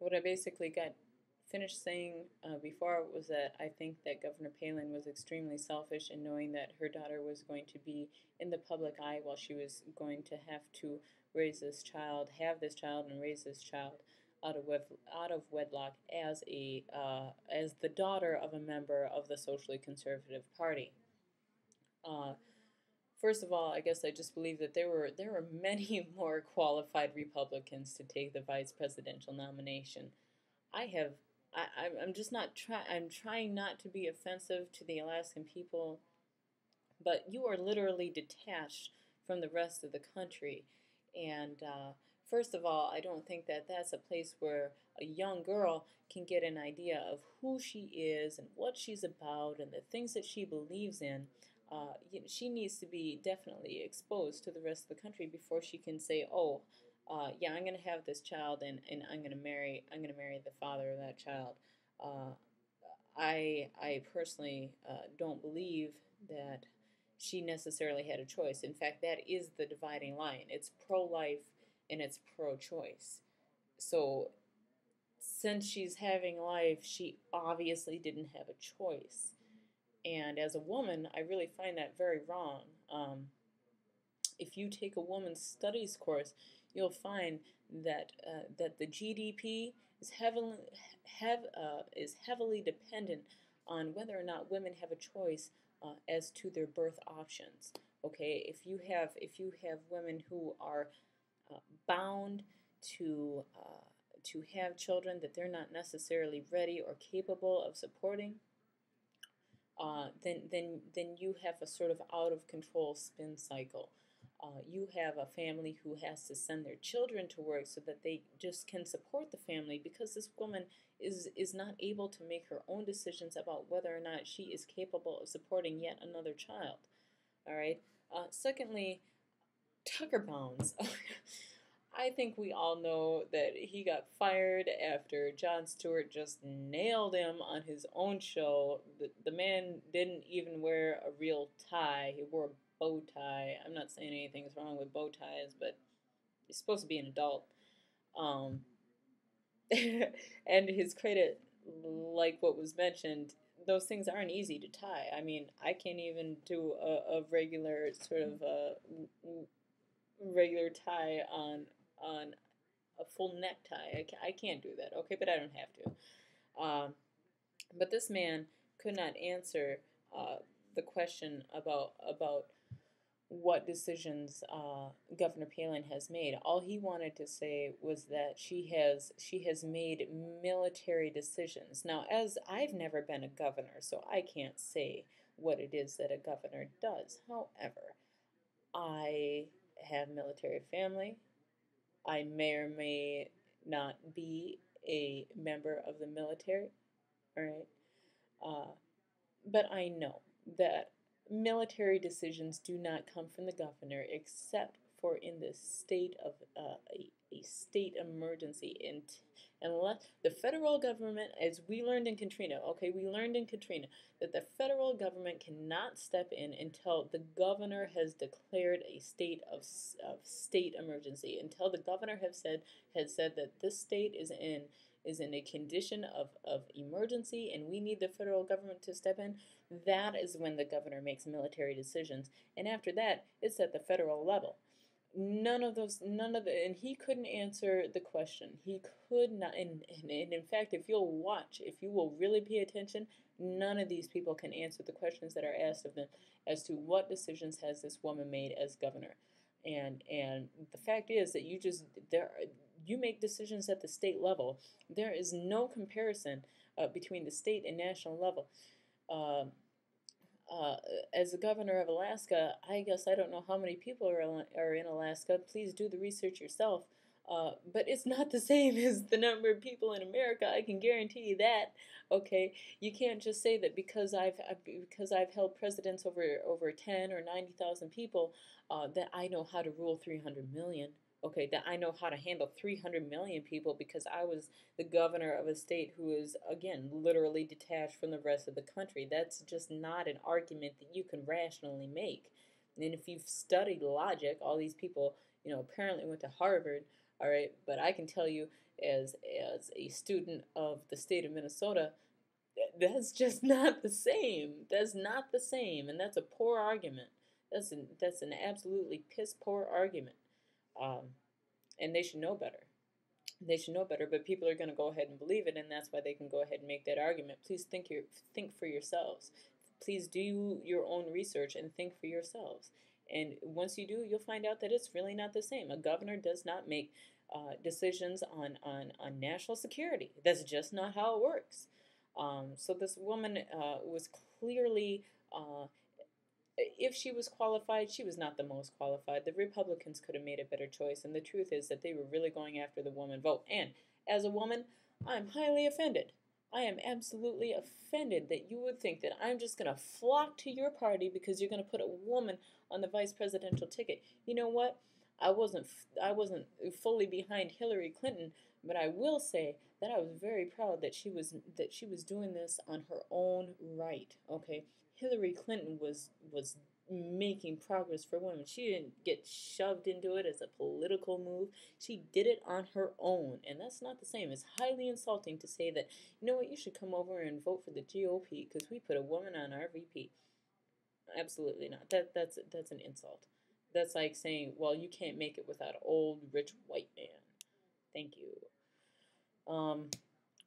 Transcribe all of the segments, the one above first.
what I basically got finished saying before was that I think that Governor Palin was extremely selfish in knowing that her daughter was going to be in the public eye while she was going to have to raise this child, have this child, and raise this child out of wedlock as the daughter of a member of the socially conservative party. Uh, First of all, I guess I just believe that there were many more qualified Republicans to take the vice presidential nomination. I have I'm just not trying. I'm trying not to be offensive to the Alaskan people, but you are literally detached from the rest of the country. And first of all, I don't think that that's a place where a young girl can get an idea of who she is and what she's about and the things that she believes in. She needs to be definitely exposed to the rest of the country before she can say, "Oh, yeah, I'm going to have this child and I'm going to marry the father of that child." Uh, I personally don't believe that she necessarily had a choice. In fact, that is the dividing line. It's pro-life and it's pro-choice. So since she's having life, she obviously didn't have a choice. And as a woman, I really find that very wrong. If you take a woman's studies course, you'll find that the GDP is heavily dependent on whether or not women have a choice as to their birth options. Okay, if you have women who are bound to have children that they're not necessarily ready or capable of supporting, then you have a sort of out of control spin cycle. You have a family who has to send their children to work so that they just can support the family because this woman is not able to make her own decisions about whether or not she is capable of supporting yet another child. All right. Secondly, Tucker Bounds. I think we all know that he got fired after Jon Stewart just nailed him on his own show. The man didn't even wear a real tie. He wore a bow tie. I'm not saying anything's wrong with bow ties, but he's supposed to be an adult. Um, and his credit, like what was mentioned, those things aren't easy to tie. I mean, I can't even do a regular sort of regular tie on a full necktie. I can't do that. Okay, but I don't have to. But this man could not answer the question about what decisions Governor Palin has made. All he wanted to say was that she has made military decisions. Now, as I've never been a governor, so I can't say what it is that a governor does. However, I have military family. I may or may not be a member of the military, all right? Uh, but I know that military decisions do not come from the governor except for in the state of a state emergency. And unless the federal government, as we learned in Katrina, okay, we learned in Katrina that the federal government cannot step in until the governor has declared a state of state emergency, until the governor has said that this state is in a condition of emergency and we need the federal government to step in. That is when the governor makes military decisions. And after that, it's at the federal level. And he couldn't answer the question. He could not, and in fact, if you'll watch, if you will really pay attention, none of these people can answer the questions that are asked of them as to what decisions has this woman made as governor. And the fact is that you make decisions at the state level. There is no comparison between the state and national level. Uh, uh, as the governor of Alaska, I guess I don't know how many people are in Alaska. Please do the research yourself. But it's not the same as the number of people in America. I can guarantee you that. Okay, you can't just say that because I've held presidents over 10 or 90,000 people that I know how to rule 300 million. Okay, that I know how to handle 300 million people because I was the governor of a state who is, again, literally detached from the rest of the country. That's just not an argument that you can rationally make. And if you've studied logic, all these people, apparently went to Harvard, all right, but I can tell you as a student of the state of Minnesota, that's just not the same. That's not the same, and that's a poor argument. That's an absolutely piss poor argument, um, and they should know better. They should know better, but people are going to go ahead and believe it, and that's why they can go ahead and make that argument. Please think for yourselves. Please do your own research and think for yourselves. And once you do, you'll find out that it's really not the same. A governor does not make decisions on national security. That's just not how it works. So this woman was clearly, if she was qualified, she was not the most qualified. The Republicans could have made a better choice, and the truth is that they were really going after the woman vote. And as a woman, I'm highly offended. I am absolutely offended that you would think that I'm just going to flock to your party because you're going to put a woman on the vice presidential ticket. You know what? I wasn't fully behind Hillary Clinton, but I will say that I was very proud that she was doing this on her own right. Okay, Hillary Clinton was making progress for women. She didn't get shoved into it as a political move. She did it on her own, and that's not the same. It's highly insulting to say that, you know what, you should come over and vote for the GOP because we put a woman on our VP. Absolutely not. That's an insult. That's like saying, well, you can't make it without an old rich white man. Thank you. Um,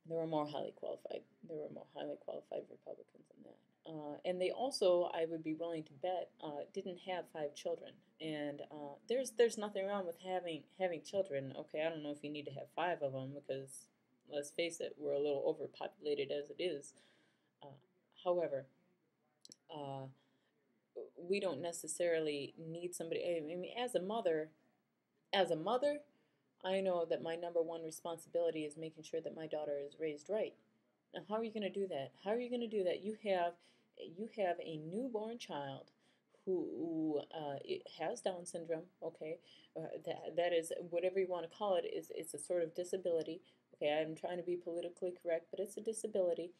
there were more highly qualified. There were more highly qualified Republicans than that. And they also, I would be willing to bet, didn't have 5 children. And there's nothing wrong with having children. Okay, I don't know if you need to have 5 of them because, let's face it, we're a little overpopulated as it is. However, uh, we don't necessarily need somebody. I mean, as a mother, I know that my number one responsibility is making sure that my daughter is raised right. Now, how are you going to do that? How are you going to do that? You have a newborn child who it has Down syndrome. Okay, that is whatever you want to call it. It's a sort of disability. Okay, I'm trying to be politically correct, but it's a disability.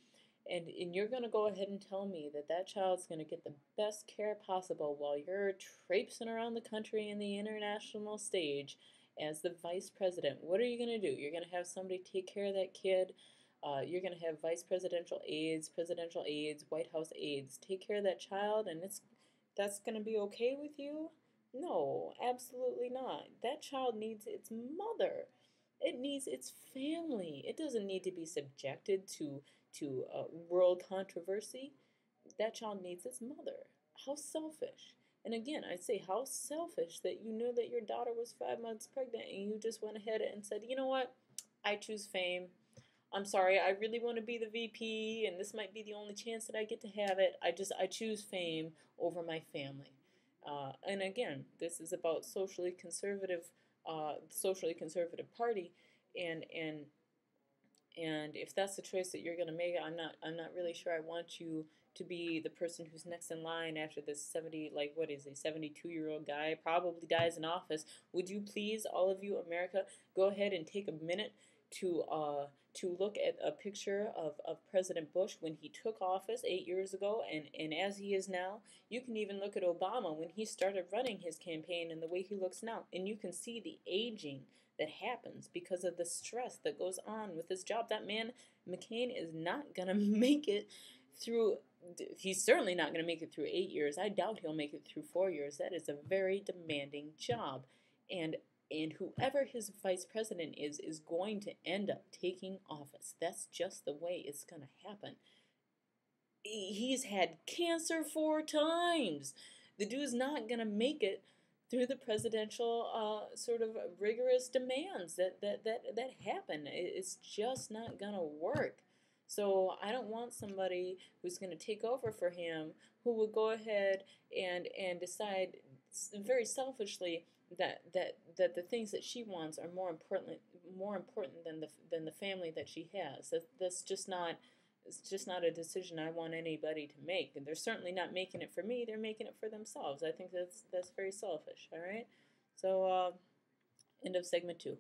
And you're going to go ahead and tell me that that child's going to get the best care possible while you're traipsing around the country and the international stage as the vice president. What are you going to do? You're going to have somebody take care of that kid. You're going to have vice presidential aides, White House aides take care of that child, and that's going to be okay with you? No, absolutely not. That child needs its mother. It needs its family. It doesn't need to be subjected to world controversy. That child needs its mother. How selfish. And again, I say how selfish that you knew that your daughter was 5 months pregnant and you just went ahead and said, you know what? I choose fame. I'm sorry, I really want to be the VP, and this might be the only chance that I get to have it. I choose fame over my family. And again, this is about socially conservative party, and and if that's the choice that you're going to make, I'm not really sure I want you to be the person who's next in line after this 70, like, what is he, 72-year-old guy probably dies in office. Would you please, all of you, America, go ahead and take a minute to look at a picture of President Bush when he took office 8 years ago and as he is now. You can even look at Obama when he started running his campaign and the way he looks now. And you can see the aging that happens because of the stress that goes on with his job. That man, McCain, is not going to make it through. He's certainly not going to make it through 8 years. I doubt he'll make it through 4 years. That is a very demanding job. And whoever his vice president is going to end up taking office. That's just the way it's going to happen. He's had cancer 4 times. The dude's not going to make it through the presidential sort of rigorous demands that happen. It's just not going to work. So I don't want somebody who's going to take over for him who will go ahead and decide very selfishly that the things that she wants are more important than the family that she has. That's just not. It's just not a decision I want anybody to make, and they're certainly not making it for me. They're making it for themselves. I think that's very selfish. All right. So end of segment 2.